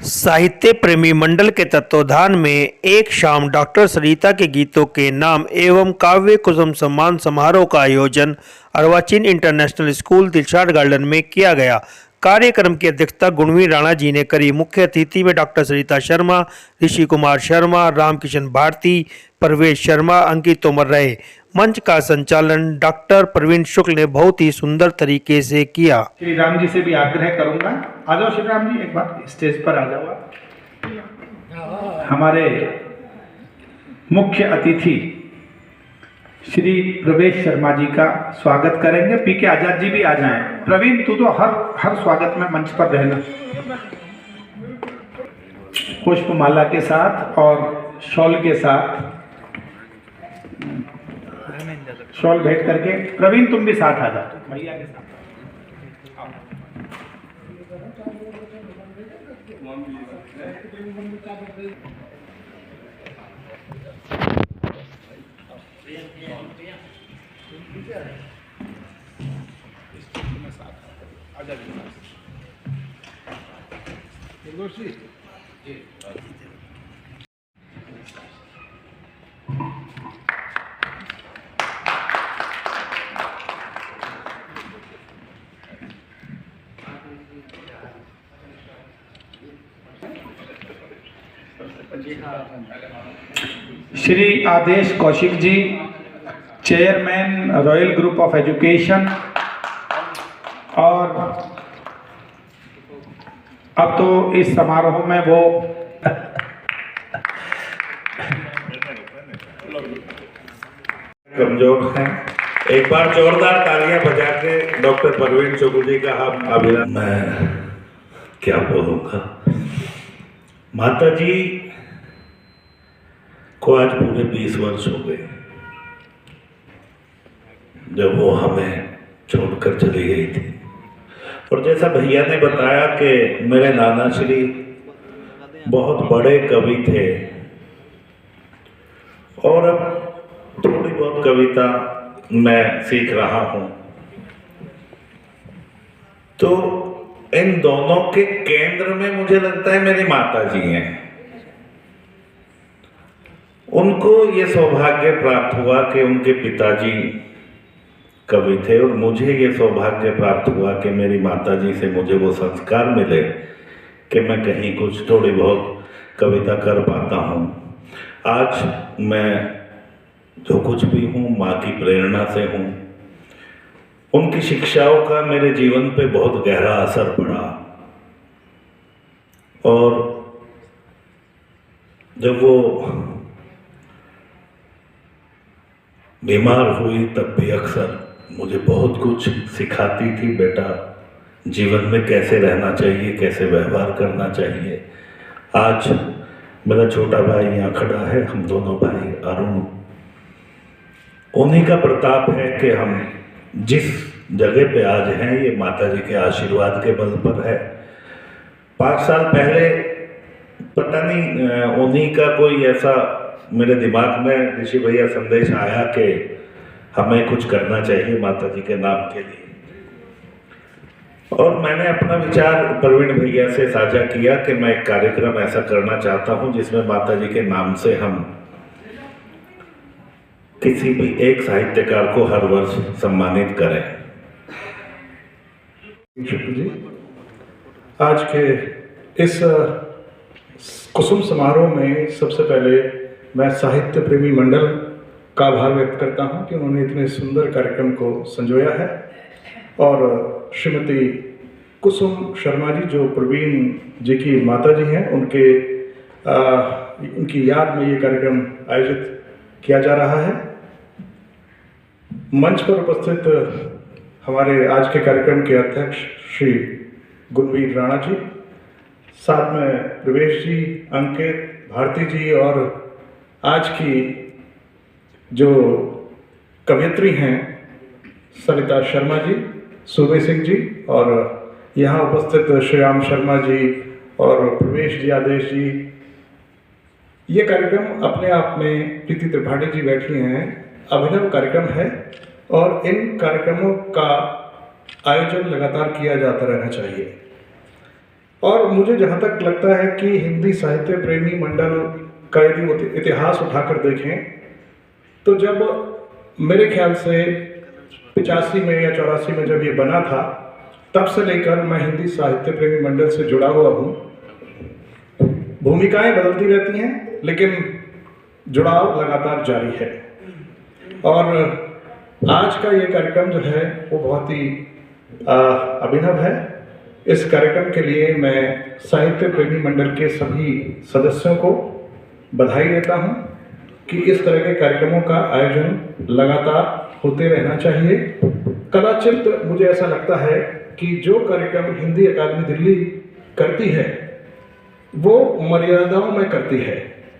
साहित्य प्रेमी मंडल के तत्वावधान में एक शाम डॉक्टर सरिता के गीतों के नाम एवं काव्य कुसुम सम्मान समारोह का आयोजन अर्वाचीन इंटरनेशनल स्कूल दिलशाद गार्डन में किया गया। कार्यक्रम की अध्यक्षता गुणवीर राणा जी ने करी। मुख्य अतिथि में डॉक्टर सरिता शर्मा, ऋषि कुमार शर्मा, रामकिशन भारती, परवेश शर्मा, अंकित तोमर रहे। मंच का संचालन डॉक्टर प्रवीण शुक्ल ने बहुत ही सुंदर तरीके से किया। श्री राम जी से भी आग्रह करूंगा, आ जाओ श्री राम जी, एक बार स्टेज पर आ जाओ आप। हमारे मुख्य अतिथि श्री प्रवेश शर्मा जी का स्वागत करेंगे। पीके आजाद जी भी आ जाएं। प्रवीण तू तो हर स्वागत में मंच पर रहना। पुष्पमाला के साथ और शॉल के साथ, शॉल भेंट करके प्रवीण तुम भी साथ आ जाओ भैया के साथ। Shri Aadesh Kaushik ji, chairman royal group of education. और अब तो इस समारोह में वो कमजोर हैं। एक बार जोरदार तालियां बजा के डॉक्टर प्रवीण शुक्ल जी का हम अभिनंदन। मैं क्या बोलूँगा, माता जी को आज पूरे 20 वर्ष हो गए जब वो हमें छोड़कर चली गई थी। और जैसा भैया ने बताया कि मेरे नाना श्री बहुत बड़े कवि थे और अब थोड़ी बहुत कविता मैं सीख रहा हूँ। तो इन दोनों के केंद्र में मुझे लगता है मेरी माता जी हैं। उनको ये सौभाग्य प्राप्त हुआ कि उनके पिताजी कवि थे और मुझे ये सौभाग्य प्राप्त हुआ कि मेरी माताजी से मुझे वो संस्कार मिले कि मैं कहीं कुछ थोड़ी बहुत कविता कर पाता हूँ। आज मैं जो कुछ भी हूँ माँ की प्रेरणा से हूँ। उनकी शिक्षाओं का मेरे जीवन पे बहुत गहरा असर पड़ा और जब वो बीमार हुई तब भी अक्सर मुझे बहुत कुछ सिखाती थी। बेटा, जीवन में कैसे रहना चाहिए, कैसे व्यवहार करना चाहिए। आज मेरा छोटा भाई यहाँ खड़ा है, हम दोनों भाई अरुण, उन्हीं का प्रताप है कि हम जिस जगह पे आज हैं ये माता जी के आशीर्वाद के बल पर है। 5 साल पहले पता नहीं उन्हीं का कोई ऐसा मेरे दिमाग में ऋषि भैया संदेश आया कि हमें कुछ करना चाहिए माता जी के नाम के लिए। और मैंने अपना विचार प्रवीण भैया से साझा किया कि मैं एक कार्यक्रम ऐसा करना चाहता हूं जिसमें माता जी के नाम से हम किसी भी एक साहित्यकार को हर वर्ष सम्मानित करें। जी, आज के इस कुसुम समारोह में सबसे पहले मैं साहित्य प्रेमी मंडल का आभार व्यक्त करता हूं कि उन्होंने इतने सुंदर कार्यक्रम को संजोया है। और श्रीमती कुसुम शर्मा जी जो प्रवीण जी की माता जी हैं, उनकी याद में ये कार्यक्रम आयोजित किया जा रहा है। मंच पर उपस्थित हमारे आज के कार्यक्रम के अध्यक्ष श्री गुणवीर राणा जी, साथ में प्रवेश जी, अंकित, भारती जी और आज की जो कवयित्री हैं सरिता शर्मा जी, सुबे सिंह जी और यहाँ उपस्थित श्री राम शर्मा जी और प्रवेश जी, आदेश जी। ये कार्यक्रम अपने आप में प्रीति त्रिपाठी जी बैठी हैं, अभिनव कार्यक्रम है और इन कार्यक्रमों का आयोजन लगातार किया जाता रहना चाहिए। और मुझे जहाँ तक लगता है कि हिंदी साहित्य प्रेमी मंडल का यदि इतिहास उठाकर देखें तो जब मेरे ख्याल से 85 में या 84 में जब ये बना था, तब से लेकर मैं हिंदी साहित्य प्रेमी मंडल से जुड़ा हुआ हूँ। भूमिकाएं बदलती रहती हैं लेकिन जुड़ाव लगातार जारी है। और आज का ये कार्यक्रम जो है वो बहुत ही अभिनव है। इस कार्यक्रम के लिए मैं साहित्य प्रेमी मंडल के सभी सदस्यों को बधाई देता हूं कि इस तरह के कार्यक्रमों का आयोजन लगातार होते रहना चाहिए। कदाचित मुझे ऐसा लगता है कि जो कार्यक्रम हिंदी अकादमी दिल्ली करती है वो मर्यादाओं में करती है,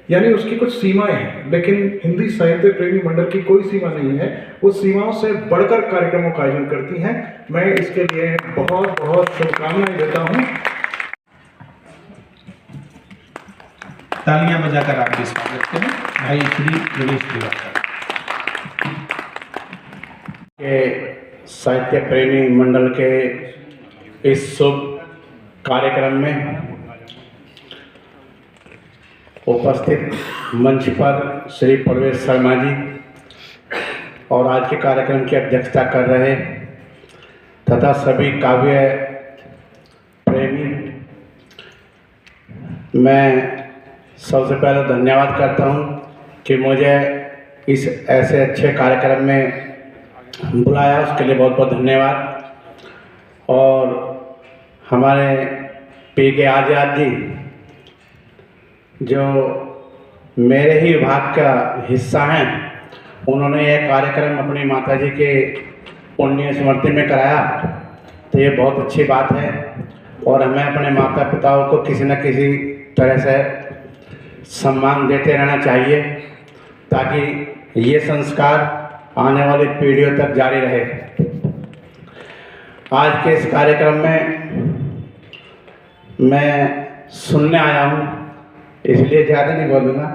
यानी उसकी कुछ सीमाएं हैं, लेकिन हिंदी साहित्य प्रेमी मंडल की कोई सीमा नहीं है। वो सीमाओं से बढ़कर कार्यक्रमों का आयोजन करती हैं। मैं इसके लिए बहुत बहुत शुभकामनाएं देता हूं। तालियां बजाकर आपके स्वागत करें भाई श्री प्रवेश दिवाकर के साहित्य प्रेमी मंडल के इस शुभ कार्यक्रम में उपस्थित मंच पर श्री प्रवेश शर्मा जी और आज के कार्यक्रम की अध्यक्षता कर रहे तथा सभी काव्य प्रेमी, मैं सबसे पहले धन्यवाद करता हूं कि मुझे इस ऐसे अच्छे कार्यक्रम में बुलाया, उसके लिए बहुत बहुत धन्यवाद। और हमारे पी.के. आजाद जी जो मेरे ही विभाग का हिस्सा हैं, उन्होंने यह कार्यक्रम अपनी माताजी के पुण्य स्मृति में कराया, तो ये बहुत अच्छी बात है। और हमें अपने माता पिताओं को किसी न किसी तरह से सम्मान देते रहना चाहिए ताकि ये संस्कार आने वाली पीढ़ियों तक जारी रहे। आज के इस कार्यक्रम में मैं सुनने आया हूँ, इसलिए ज़्यादा नहीं बोलूँगा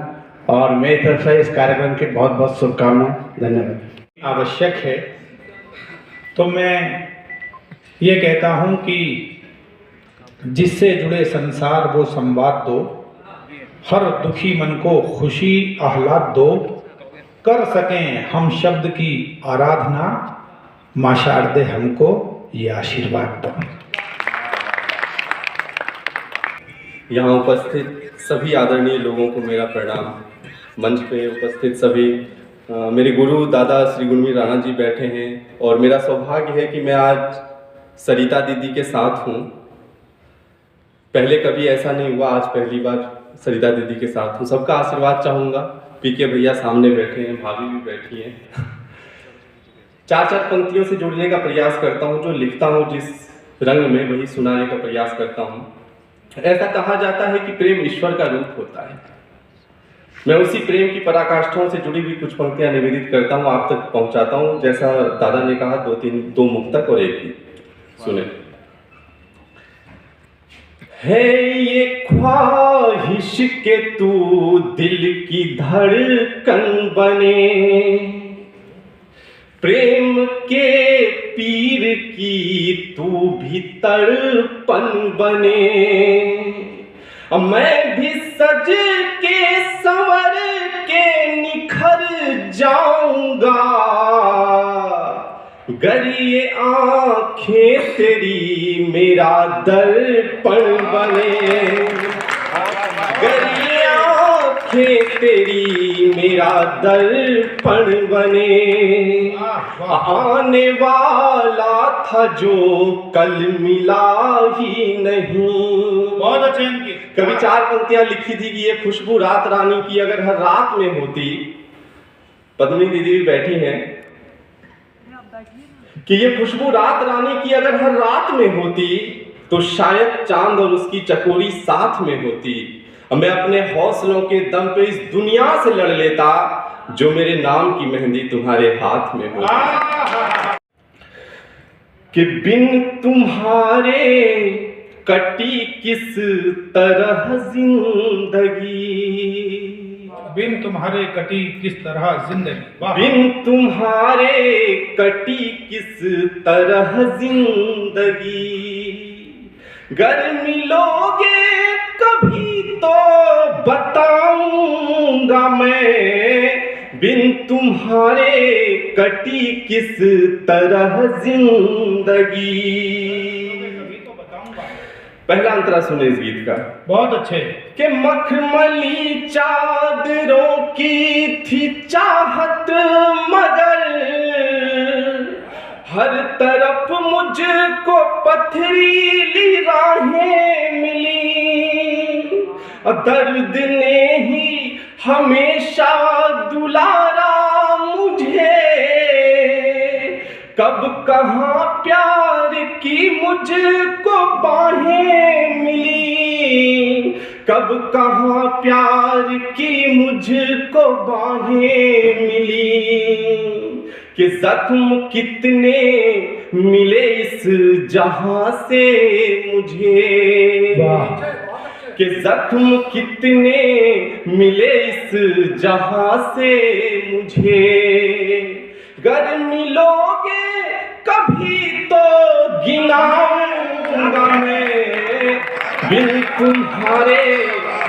और मेरी तरफ से इस कार्यक्रम की बहुत बहुत शुभकामनाएं। धन्यवाद। आवश्यक है तो मैं ये कहता हूँ कि जिससे जुड़े संसार वो संवाद दो, हर दुखी मन को खुशी आह्लाद दो, कर सकें हम शब्द की आराधना, माँ शारदे हमको ये आशीर्वाद दो। यहाँ उपस्थित सभी आदरणीय लोगों को मेरा प्रणाम। मंच पे उपस्थित सभी मेरे गुरु दादा श्री गुणवीर राणा जी बैठे हैं और मेरा सौभाग्य है कि मैं आज सरिता दीदी के साथ हूँ। पहले कभी ऐसा नहीं हुआ, आज पहली बार सरिता दीदी के साथ हूँ। सबका आशीर्वाद चाहूँगा। पी.के. भैया सामने बैठे हैं, भाभी भी बैठी हैं। चार चार पंक्तियों से जोड़ने का प्रयास करता हूँ, जो लिखता हूँ जिस रंग में वही सुनाने का प्रयास करता हूँ। ऐसा कहा जाता है कि प्रेम ईश्वर का रूप होता है। मैं उसी प्रेम की पराकाष्ठाओं से जुड़ी हुई कुछ पंक्तियां निवेदित करता हूँ, आप तक पहुँचाता हूँ। जैसा दादा ने कहा, दो मुक्तक और एक ही सुने। है ये ख्वाहिश के तू दिल की धड़कन बने, प्रेम के पीर की तू भी तड़पन बने। मैं भी सज के संवर के निखर जाऊंगा, गर ये आँखें तेरी मेरा दर्पण बने, गर ये आँखें तेरी मेरा दर्पण बने। आने वाला था जो कल मिला ही नहीं। बहुत अच्छे इनकी। कभी चार पंक्तियां लिखी थी कि ये खुशबू रात रानी की अगर हर रात में होती, पद्मिनी दीदी भी बैठी हैं, कि ये खुशबू रात रानी की अगर हर रात में होती तो शायद चांद और उसकी चकोरी साथ में होती। मैं अपने हौसलों के दम पे इस दुनिया से लड़ लेता, जो मेरे नाम की मेहंदी तुम्हारे हाथ में होती। कि बिन तुम्हारे कटी किस तरह जिंदगी, बिन तुम्हारे कटी किस तरह जिंदगी, बिन तुम्हारे कटी किस तरह जिंदगी। गर मिलोगे कभी तो बताऊंगा मैं, बिन तुम्हारे कटी किस तरह जिंदगी। पहला अंतरा सुने इस गीत का, बहुत अच्छे। कि मखमली चादरों की थी चाहत मगर हर तरफ मुझको पथरीली राहें मिली। दर्द ने ही हमेशा दुलारा मुझे, कब कहाँ प्यार की मुझको बाहें मिली, कब कहाँ प्यार की मुझको बाहें मिली। कि जख्म कितने मिले इस जहां से मुझे, कि जख्म कितने मिले इस जहां से मुझे। गर मिलोगे कभी तो गिनाऊंगा मैं, बिन तुम्हारे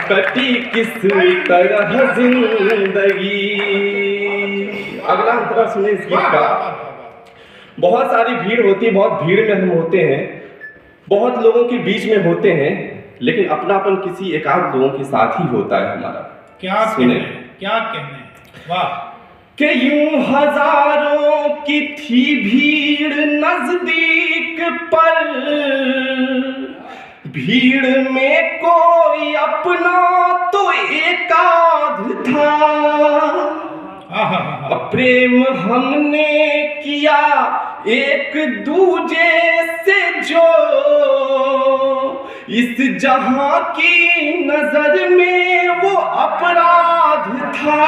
कटी किस तरह जिंदगी। अगला अंतरा सुने इस गीत का। बहुत सारी भीड़ होती है, बहुत भीड़ में हम होते हैं, बहुत लोगों के बीच में होते हैं, लेकिन अपनापन किसी एकाध लोगों के साथ ही होता है हमारा। क्या सुने, क्या कहने, वाह। कि यूं हजारों की थी भीड़ नजदीक पर, भीड़ में कोई अपना तो एकाध था। प्रेम हमने किया एक दूजे से जो, इस जहां की नजर में वो अपराध था।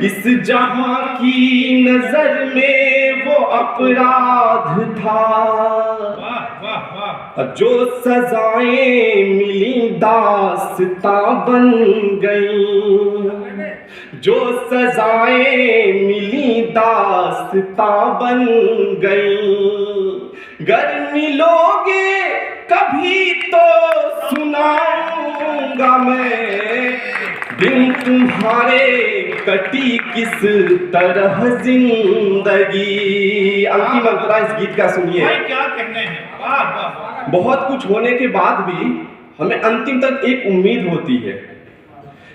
इस जहां की नजर में वो अपराध था। जो सजाएं मिली दास्तां बन गई, जो सजाएं मिली दास्तां बन गई। गर मिलोगे कभी तो सुनाऊंगा मैं, बिन तुम्हारे कटी किस तरह जिंदगी। अंतिम अंतरा इस गीत का सुनिए। क्या कहने हैं, वाह वाह। बहुत कुछ होने के बाद भी हमें अंतिम तक एक उम्मीद होती है,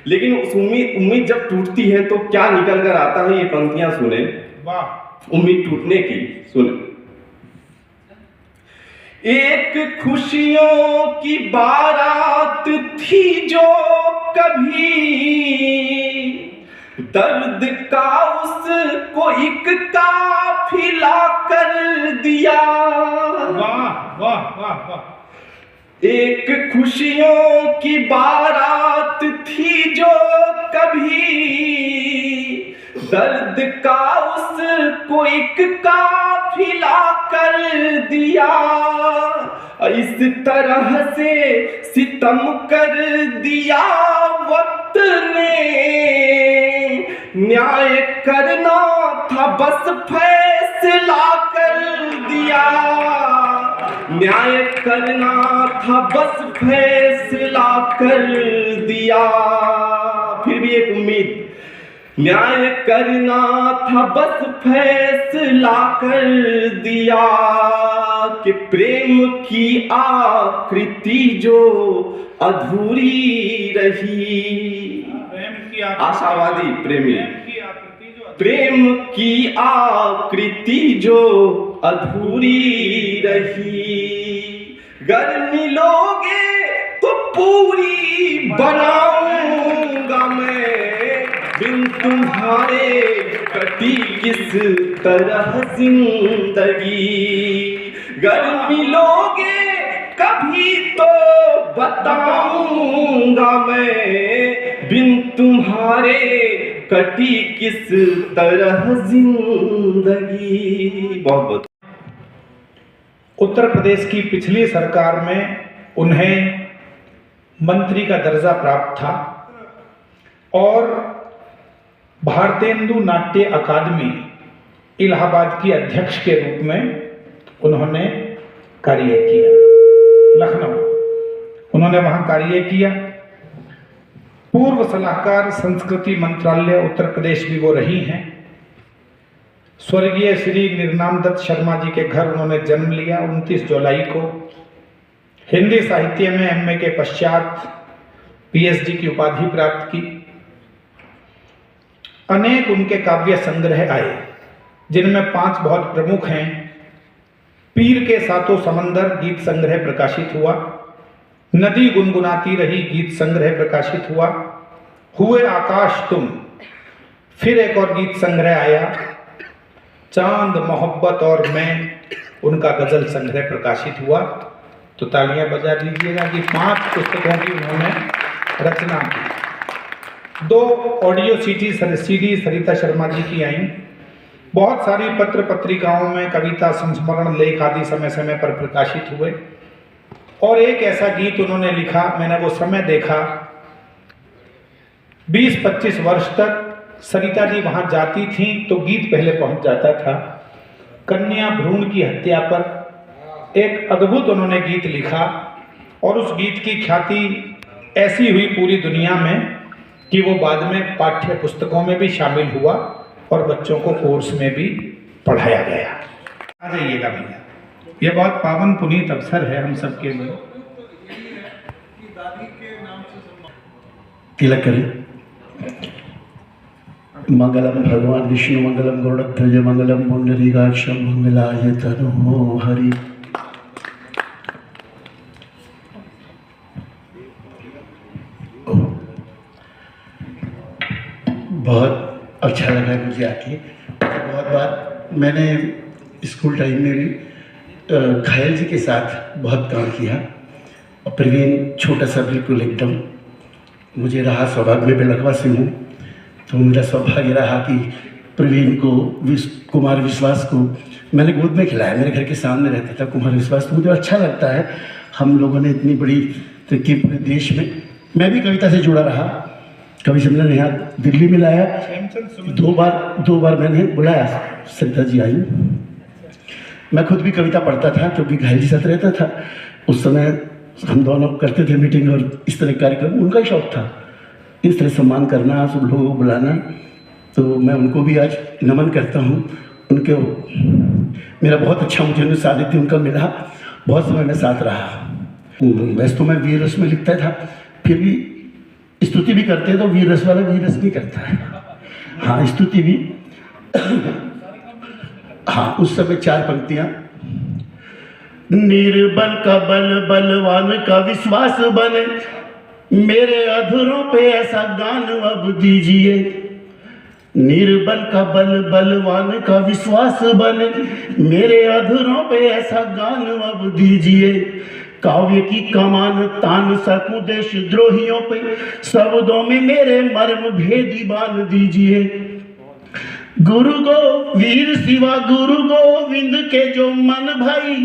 लेकिन उस उम्मीद जब टूटती है तो क्या निकल कर आता है, ये पंक्तियां सुने। वाह। उम्मीद टूटने की सुने। एक खुशियों की बारात थी जो कभी दर्द का उसको एक काफिला कर दिया। वाह वाह वाह वाह। एक खुशियों की बारात थी जो कभी दर्द का उसको एक काफिला कर दिया। इस तरह से सितम कर दिया वक्त ने, न्याय करना था बस फैसला कर दिया। न्याय करना था बस फैसला कर दिया। फिर भी एक उम्मीद, न्याय करना था बस फैसला कर दिया। कि प्रेम की आकृति जो अधूरी रही, आशावादी प्रेमी, प्रेम की आकृति जो अधूरी रही। गर मिलोगे तो पूरी बनाऊंगा मैं, बिन तुम्हारे कटी किस तरह जिंदगी। गर मिलोगे कभी तो बताऊंगा मैं, बिन तुम्हारे कटी किस तरह जिंदगी। बहुत बहुत। उत्तर प्रदेश की पिछली सरकार में उन्हें मंत्री का दर्जा प्राप्त था और भारतेंदु नाट्य अकादमी इलाहाबाद की अध्यक्ष के रूप में उन्होंने कार्य किया। लखनऊ, उन्होंने वहाँ कार्य किया। पूर्व सलाहकार संस्कृति मंत्रालय उत्तर प्रदेश भी वो रही हैं। स्वर्गीय श्री निर्नाम दत्त शर्मा जी के घर उन्होंने जन्म लिया 29 जुलाई को। हिंदी साहित्य में एमए के पश्चात पीएचडी की उपाधि प्राप्त की। अनेक उनके काव्य संग्रह आए, जिनमें 5 बहुत प्रमुख हैं। पीर के सातों समंदर गीत संग्रह प्रकाशित हुआ। नदी गुनगुनाती रही गीत संग्रह प्रकाशित हुआ। हुए आकाश तुम, फिर एक और गीत संग्रह आया। चांद, मोहब्बत और मैं, उनका गजल संग्रह प्रकाशित हुआ। तो तालियां बजा दीजिएगा कि 5 पुस्तकों की उन्होंने रचना की। 2 ऑडियो सीडी सरिता शर्मा जी की आई। बहुत सारी पत्र पत्रिकाओं में कविता, संस्मरण, लेख आदि समय समय पर प्रकाशित हुए। और एक ऐसा गीत उन्होंने लिखा, मैंने वो समय देखा, 20-25 वर्ष तक सरिता जी वहां जाती थीं तो गीत पहले पहुंच जाता था। कन्या भ्रूण की हत्या पर एक अद्भुत उन्होंने गीत लिखा और उस गीत की ख्याति ऐसी हुई पूरी दुनिया में कि वो बाद में पाठ्य पुस्तकों में भी शामिल हुआ और बच्चों को कोर्स में भी पढ़ाया गया। आ जाइएगा भैया, ये बहुत पावन पुनीत अवसर है हम सबके लिए। तिलक करें। मंगलम भगवान विष्णु मंगलम गरुड़ध्वज मंगलम पुंडरीकाक्षम मंगलाय तनो हरि। बहुत अच्छा लगा मुझे आके। बहुत बार मैंने स्कूल टाइम में भी घायल जी के साथ बहुत काम किया और प्रवीण छोटा सा बिल्कुल एकदम मुझे रहा सौभाग्य में बेलखवा से हूँ, तो मेरा सौभाग्य रहा कि प्रवीण को कुमार विश्वास को मैंने गोद में खिलाया। मेरे घर के सामने रहता था कुमार विश्वास, तो मुझे अच्छा लगता है। हम लोगों ने इतनी बड़ी तरक्की पूरे देश में, मैं भी कविता से जुड़ा रहा। कवि सम्मेलन यहाँ दिल्ली में लाया, 2 बार मैंने बुलाया, सरिता जी आई। मैं खुद भी कविता पढ़ता था क्योंकि घायल जी साथ रहता था। उस समय हम दोनों करते थे मीटिंग और इस तरह के कार्यक्रम, उनका ही शौक था इस तरह सम्मान करना, सब लोगों को बुलाना। तो मैं उनको भी आज नमन करता हूँ। उनके मेरा बहुत अच्छा मुझे उनका सानिध्य उनका मिला, बहुत समय में साथ रहा। वैसे तो मैं वीर रस में लिखता था, फिर भी स्तुति भी करते हैं तो वीर रस वाला वीर रस भी करता है। हाँ, स्तुति भी। हाँ, उस समय 4 पंक्तियाँ। निर्बल का बल, बलवान का विश्वास बने, मेरे अधरों पे ऐसा गान अब दीजिए। निर्बल का बल, बलवान का विश्वास बने, मेरे अधरों पे ऐसा गान अब दीजिए। काव्य की कमान तान सकूं देशद्रोहियों पे, शब्दों में मेरे मर्म भेदी बांध दीजिए। गुरु गो वीर शिवा गुरु गोविंद के जो मन भाई,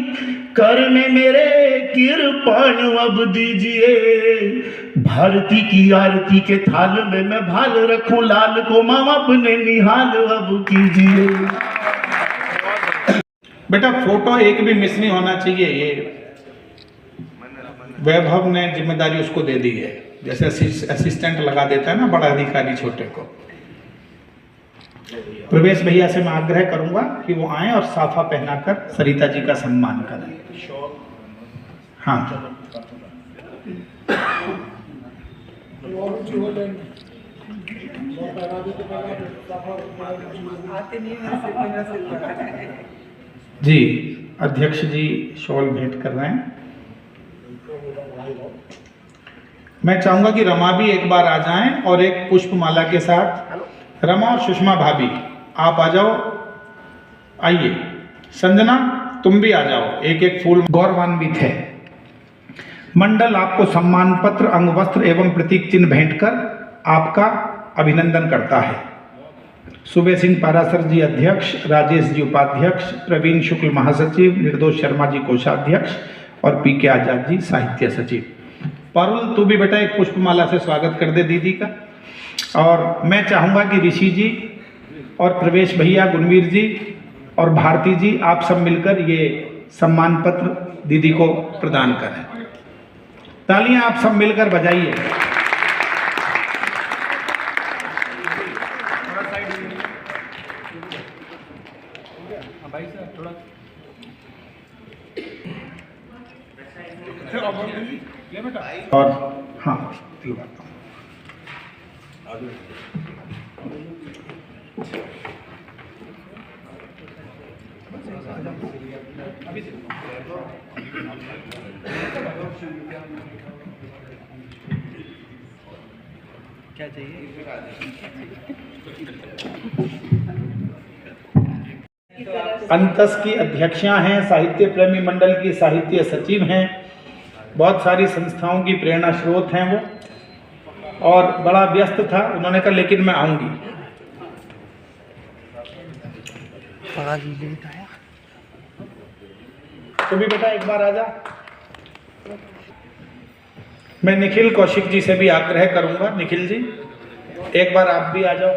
कर में मेरे कृपाण अब दीजिए। भारती की आरती के थाल में मैं भाल रखूं, लाल को माँ अपने निहाल अब कीजिए। बेटा फोटो एक भी मिस नहीं होना चाहिए। ये वैभव ने जिम्मेदारी उसको दे दी है, जैसे असिस्टेंट लगा देता है ना बड़ा अधिकारी छोटे को। प्रवेश भैया से मैं आग्रह करूंगा कि वो आएं और साफा पहनाकर सरिता जी का सम्मान करें। हाँ, जी अध्यक्ष जी शॉल भेंट कर रहे हैं। मैं चाहूंगा कि रमा भी एक बार आ जाएं और एक पुष्पमाला के साथ। रमा और सुषमा भाभी आप आ जाओ, आइए। संजना तुम भी आ जाओ, एक एक फूल गौरवान्वित है। मंडल आपको सम्मान पत्र, अंग वस्त्र एवं प्रतीक चिन्ह भेंट कर आपका अभिनंदन करता है। सुबे सिंह पारासर जी अध्यक्ष, राजेश जी उपाध्यक्ष, प्रवीण शुक्ल महासचिव, निर्दोष शर्मा जी कोषाध्यक्ष और पीके आजाद जी साहित्य सचिव। पारुल तू भी बेटा एक पुष्पमाला से स्वागत कर दे दीदी का। और मैं चाहूँगा कि ऋषि जी और प्रवेश भैया, गुणवीर जी और भारती जी आप सब मिलकर ये सम्मान पत्र दीदी को प्रदान करें। तालियां आप सब मिलकर बजाइए। और हाँ दिलवाता हूँ। क्या चाहिए? अंतस की अध्यक्षा हैं, साहित्य प्रेमी मंडल की साहित्य सचिव हैं, बहुत सारी संस्थाओं की प्रेरणा स्रोत हैं वो, और बड़ा व्यस्त था। उन्होंने कहा लेकिन मैं आऊंगी। तो भी बेटा एक बार आजा। मैं निखिल कौशिक जी से भी आग्रह करूंगा, निखिल जी एक बार आप भी आ जाओ।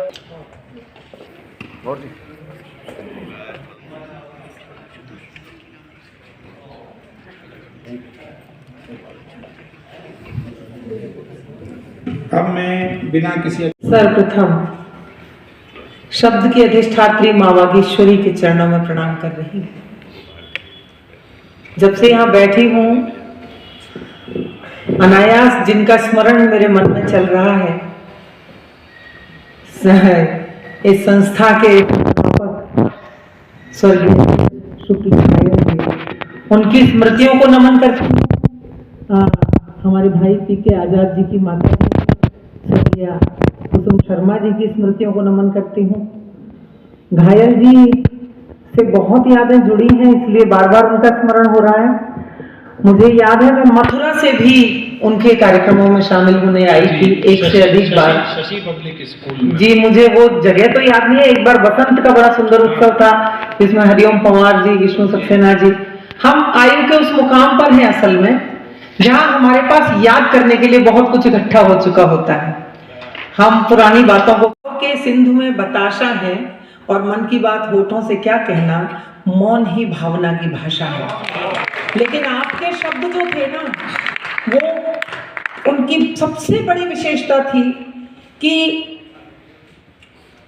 अब मैं बिना किसी सर्वप्रथम शब्द की अधिष्ठात्री माँ वागीश्वरी के चरणों में प्रणाम कर रही हूँ। जब से यहाँ बैठी हूँ, अनायास जिनका स्मरण मेरे मन में चल रहा है, इस संस्था के स्वर्गीय शुक्ल घायल जी, उनकी स्मृतियों को नमन करती हूँ। हमारे भाई पीके आजाद जी की माता स्वर्गीय कुसुम शर्मा जी की स्मृतियों को नमन करती हूँ। घायल जी से बहुत यादें जुड़ी हैं, इसलिए बार बार उनका स्मरण हो रहा है। मुझे याद है मैं मथुरा से भी उनके कार्यक्रमों में शामिल होने आई थी एक से अधिक बार। शशि पब्लिक स्कूल जी, मुझे वो जगह तो याद नहीं है। एक बार बसंत का बड़ा सुंदर उत्सव था जिसमें हरिओम पंवार जी, विष्णु सक्सेना जी, हम आयु के उस मुकाम पर हैं असल में, जहां हमारे पास याद करने के लिए बहुत कुछ इकट्ठा हो चुका होता है। हम पुरानी बातों को के सिंधु में बताशा है और मन की बात होठों से क्या कहना, मौन ही भावना की भाषा है। लेकिन आपके शब्द जो थे ना, वो उनकी सबसे बड़ी विशेषता थी कि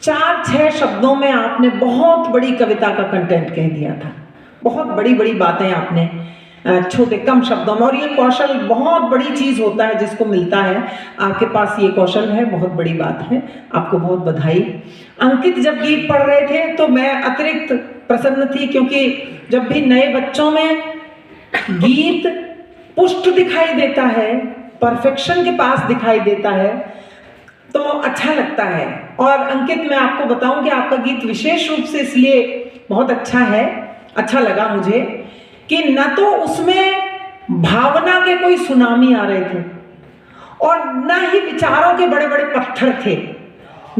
4-6 शब्दों में आपने बहुत बड़ी कविता का कंटेंट कह दिया था। बहुत बड़ी बड़ी बातें आपने छोटे कम शब्दों में, और ये कौशल बहुत बड़ी चीज होता है जिसको मिलता है। आपके पास ये कौशल है, बहुत बड़ी बात है, आपको बहुत बधाई। अंकित जब गीत पढ़ रहे थे तो मैं अतिरिक्त प्रसन्न थी, क्योंकि जब भी नए बच्चों में गीत पुष्ट दिखाई देता है, परफेक्शन के पास दिखाई देता है, तो अच्छा लगता है। और अंकित, मैं आपको बताऊं कि आपका गीत विशेष रूप से इसलिए बहुत अच्छा है, अच्छा लगा मुझे कि न तो उसमें भावना के कोई सुनामी आ रहे थे और न ही विचारों के बड़े बड़े पत्थर थे,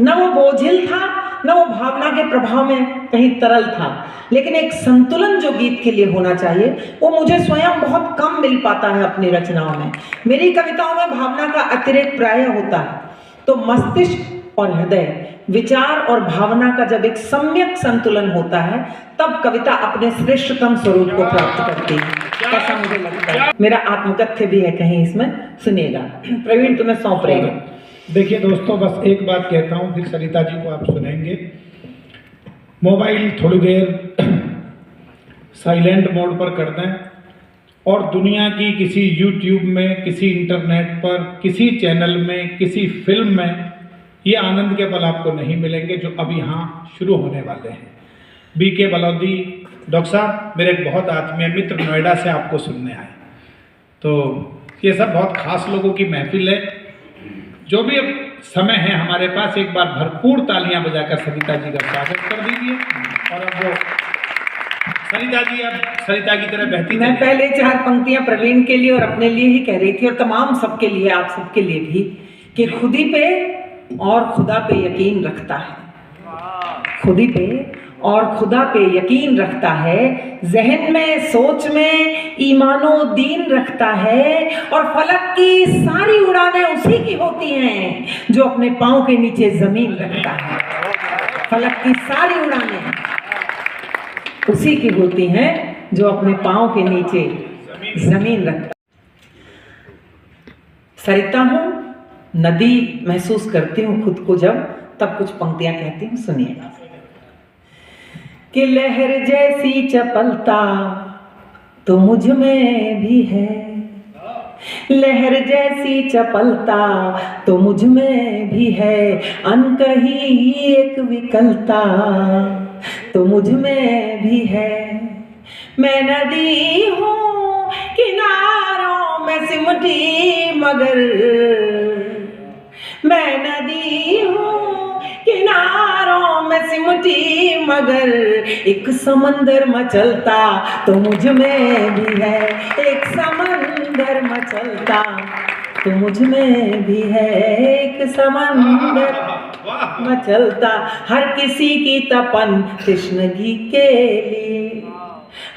न वो बोझिल था, न वो भावना के प्रभाव में कहीं तरल था। लेकिन एक संतुलन जो गीत के लिए होना चाहिए, वो मुझे स्वयं बहुत कम मिल पाता है अपनी रचनाओं में। मेरी कविताओं में भावना का अतिरेक प्राय होता है। तो मस्तिष्क और हृदय, विचार और भावना का जब एक सम्यक संतुलन होता है, तब कविता अपने श्रेष्ठतम स्वरूप को प्राप्त करती है, ऐसा मुझे लगता है। मेरा आत्मकथ्य भी है कहीं इसमें, सुनिएगा। प्रवीण, तुम्हें सौंप रही हूं। देखिए दोस्तों, बस एक बात कहता हूँ, फिर सरिता जी को आप सुनेंगे। मोबाइल थोड़ी देर साइलेंट मोड पर कर दें और दुनिया की किसी यूट्यूब में, किसी इंटरनेट पर, किसी चैनल में, किसी फिल्म में ये आनंद के पल आपको नहीं मिलेंगे जो अब यहाँ शुरू होने वाले हैं। बीके बलौदी डॉक्टर साहब मेरे एक बहुत आत्मीय मित्र नोएडा से आपको सुनने आए। तो ये सब बहुत खास लोगों की महफिल है। जो भी अब समय है हमारे पास, एक बार भरपूर तालियां बजाकर सरिता जी का स्वागत कर दीजिए। और अब वो सरिता जी अब सरिता की तरह बहती। मैं पहले 4 पंक्तियां प्रवीण के लिए और अपने लिए ही कह रही थी, और तमाम सबके लिए, आप सबके लिए भी, कि खुदी पे और खुदा पे यकीन रखता है, खुदी पे और खुदा पे यकीन रखता है, जहन में सोच में ईमानो दीन रखता है, और फलक की सारी उड़ानें उसी की होती हैं जो अपने पाँव के नीचे जमीन रखता है। फलक की सारी उड़ानें उसी की होती हैं जो अपने पाँव के नीचे जमीन रखता। सरिता हूँ, नदी महसूस करती हूँ खुद को जब, तब कुछ पंक्तियां कहती हूँ, सुनिएगा। कि लहर जैसी चपलता तो मुझ में भी है, लहर जैसी चपलता तो मुझ में भी है, अनकही एक विकलता तो मुझ में भी है। मैं नदी हूँ किनारों में सिमटी मगर, मैं नदी हूँ किनारों में सिमटी मगर, एक समंदर मचलता तो मुझ में भी है, एक समंदर मचलता तो मुझ में भी है, एक समंदर मचलता। हर किसी की तपन तृष्णगी के लिए,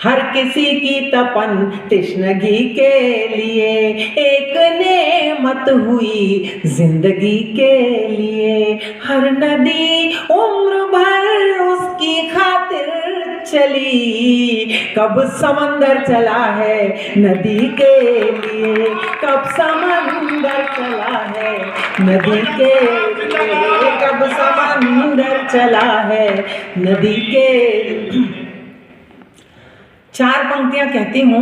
हर किसी की तपन तृष्णगी के लिए, एक नेमत हुई जिंदगी के लिए। हर नदी उम्र भर उसकी खातिर चली, कब समंदर चला है नदी के लिए, कब समंदर चला है नदी के लिए, कब समंदर चला है नदी के लिए। 4 पंक्तियां कहती हूँ।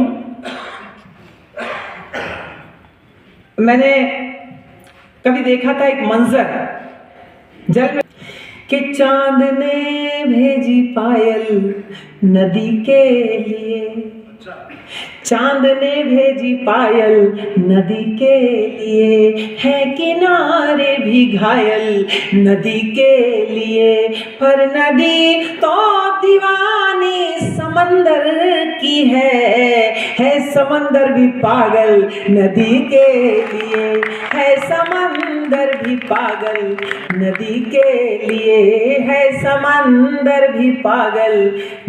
मैंने कभी देखा था एक मंजर जल में कि चांद ने भेजी पायल नदी के लिए, चांद ने भेजी पायल नदी के लिए, है किनारे भी घायल नदी के लिए। पर नदी तो दीवानी समंदर की है समंदर भी पागल नदी के लिए, है समंदर भी पागल नदी के लिए, है समंदर भी पागल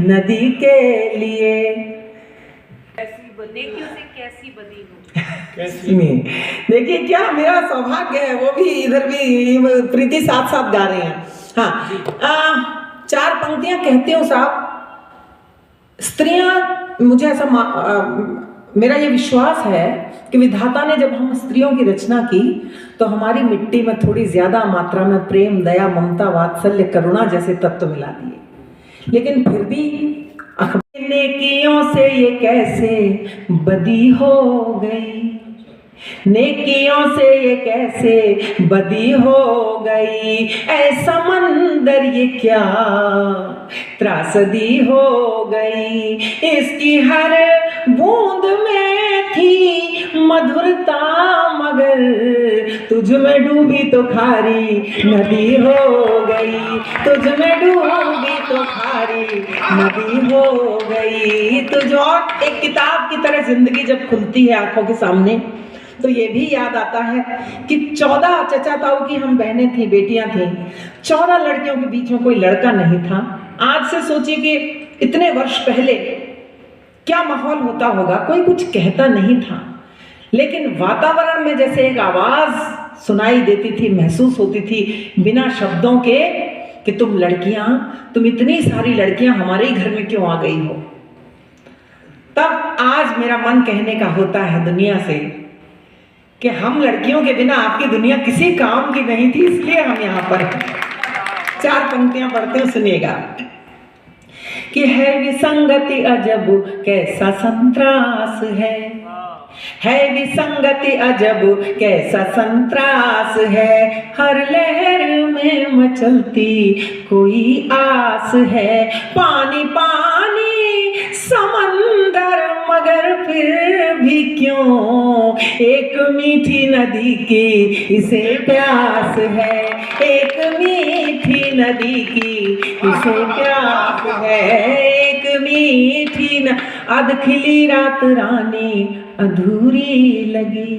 नदी के लिए। नेकियों से कैसी बनी हूँ। देखिए क्या मेरा सौभाग्य है, वो भी इधर भी प्रीति साथ साथ गा रहे हैं। हाँ, 4 पंक्तियां कहते हो साहब। स्त्रियां, मुझे ऐसा मेरा ये विश्वास है कि विधाता ने जब हम स्त्रियों की रचना की तो हमारी मिट्टी में थोड़ी ज्यादा मात्रा में प्रेम, दया, ममता, वात्सल्य, करुणा जैसे तत्व मिला दिए, लेकिन फिर भी नेकियों से ये कैसे बदी हो गई, नेकियों से ये कैसे बदी हो गई, ऐसा मंदर ये क्या त्रासदी हो गई। इसकी हर बूंद में थी मधुरता मगर, तुझ में डूबी तो खारी नदी हो गई, तुझ में डूबी तो खारी नदी हो गई। तुझ और एक किताब की तरह जिंदगी जब खुलती है आंखों के सामने तो ये भी याद आता है कि 14 चचा ताऊ की हम बहनें थी, बेटियां थी, 14 लड़कियों के बीच में कोई लड़का नहीं था। आज से सोचिए कि इतने वर्ष पहले क्या माहौल होता होगा, कोई कुछ कहता नहीं था, लेकिन वातावरण में जैसे एक आवाज सुनाई देती थी, महसूस होती थी बिना शब्दों के कि तुम लड़कियां, तुम इतनी सारी लड़कियां हमारे ही घर में क्यों आ गई हो। तब आज मेरा मन कहने का होता है दुनिया से कि हम लड़कियों के बिना आपकी दुनिया किसी काम की नहीं थी, इसलिए हम यहाँ पर हैं। 4 पंक्तियां पढ़ते हैं, सुनिएगा। कि है विसंगति अजब कैसा संत्रास है विसंगति अजब कैसा संत्रास है, हर लहर में मचलती कोई आस है। पानी पानी समंदर मगर फिर भी क्यों, एक मीठी नदी की इसे प्यास है, एक मीठी नदी की इसे प्यास है, एक मीठी न अध खिली रात रानी अधूरी लगी,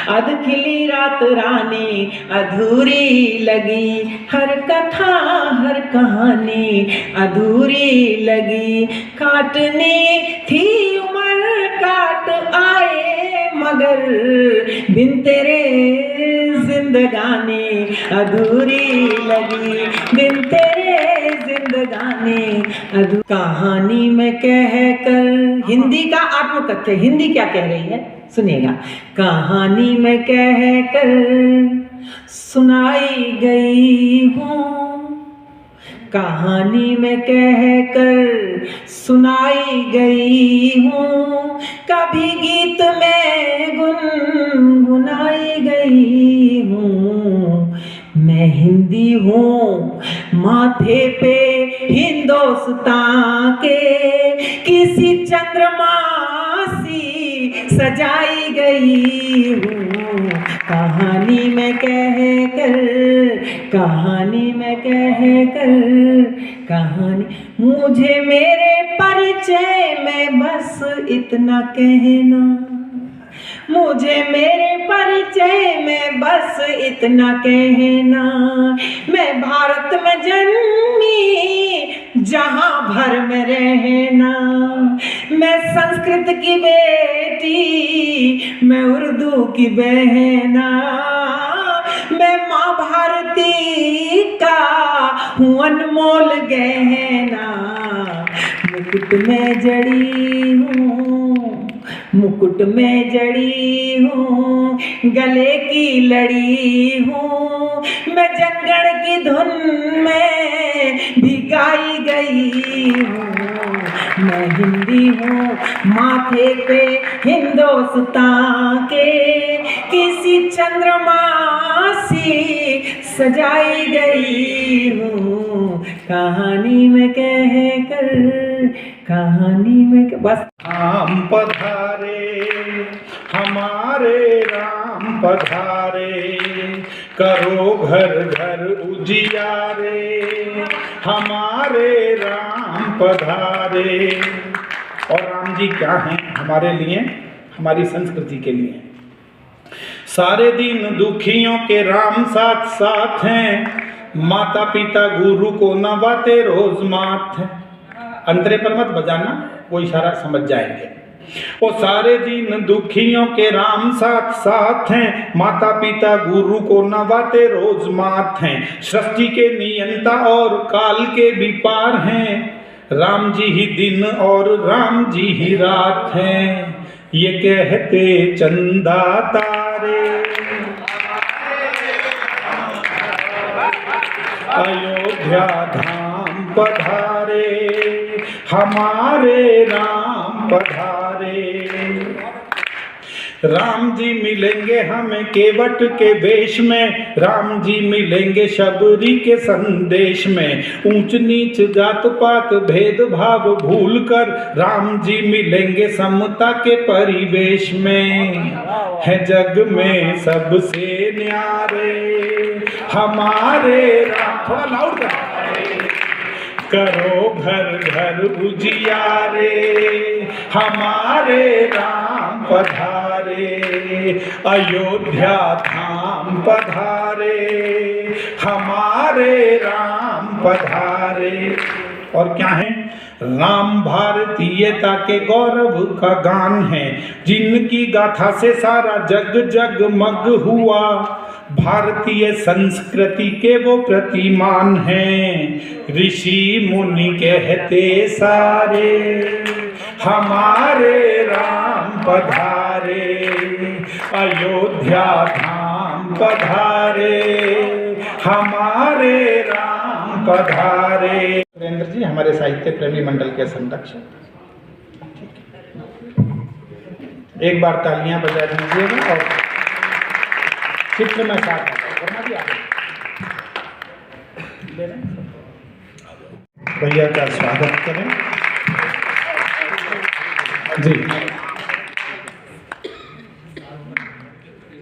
अध खिली रात रानी अधूरी लगी, हर कथा हर कहानी अधूरी लगी। काटनी थी उम्र काट आए मगर, बिन तेरे जिंदगानी अधूरी लगी, बिन तेरे जिंदगानी कहानी में कह कर, हिंदी का आत्मकथ्य, हिंदी क्या कह रही है सुनिएगा। कहानी में कह कर सुनाई गई हूँ, कहानी में कह कर सुनाई गई हूँ, कभी गीत में गुनगुनाई गई हूँ। मैं हिंदी हूँ माथे पे हिंदुस्तान के, किसी चंद्रमा सी सजाई गई हूँ। कहानी में कह कर, कहानी में कह कर, कहानी मुझे मेरे परिचय में बस इतना कहना, मुझे मेरे परिचय में बस इतना कहना। मैं भारत में जन्मी जहां भर में रहना, मैं संस्कृत की बेटी, मैं उर्दू की बहना, मैं माँ भारती का हूँ अनमोल गहना। मुकुट में जड़ी हूँ, मुकुट में जड़ी हूँ, गले की लड़ी हूँ, मैं जनगण की धुन में भी गाई गई हूँ। मैं हिंदी हूँ माथे पे हिंदुस्तान के, किसी चंद्रमा सी सजाई गई हूँ। कहानी में कह कर, कहानी में बस। राम पधारे हमारे राम पधारे, करो घर घर उजियारे, हमारे राम पधारे। और राम जी क्या हैं हमारे लिए, हमारी संस्कृति के लिए? सारे दिन दुखियों के राम साथ साथ हैं, माता पिता गुरु को नवाते रोज माथ। अंतरे पर मत बजाना, वो इशारा समझ जाएंगे। वो सारे दिन दुखियों के राम साथ साथ हैं, माता पिता गुरु को नवाते रोज माथ हैं। सृष्टि के नियंता और काल के भी पार हैं, राम जी ही दिन और राम जी ही रात हैं। ये कहते चंदा तारे, अयोध्या धाम पधारे, हमारे राम पधारे। राम जी मिलेंगे हमें केवट के वेश में, राम जी मिलेंगे शबरी के संदेश में। ऊंच नीच जात पात भेदभाव भूल कर, राम जी मिलेंगे समता के परिवेश में। है जग में सबसे न्यारे हमारे राम, थोड़ा लाउड करो घर घर उजियारे, हमारे राम पधारे। अयोध्या धाम पधारे, हमारे राम पधारे। और क्या है? राम भारतीयता के गौरव का गान है, जिनकी गाथा से सारा जग जगमग हुआ। भारतीय संस्कृति के वो प्रतिमान हैं, ऋषि मुनि कहते सारे हमारे राम पधारे। अयोध्या धाम पधारे, हमारे राम पधारे। सुरेंद्र जी हमारे साहित्य प्रेमी मंडल के संरक्षक, एक बार तालियां बजा दीजिएगा और चित्र में साथ भैया का स्वागत करें जी।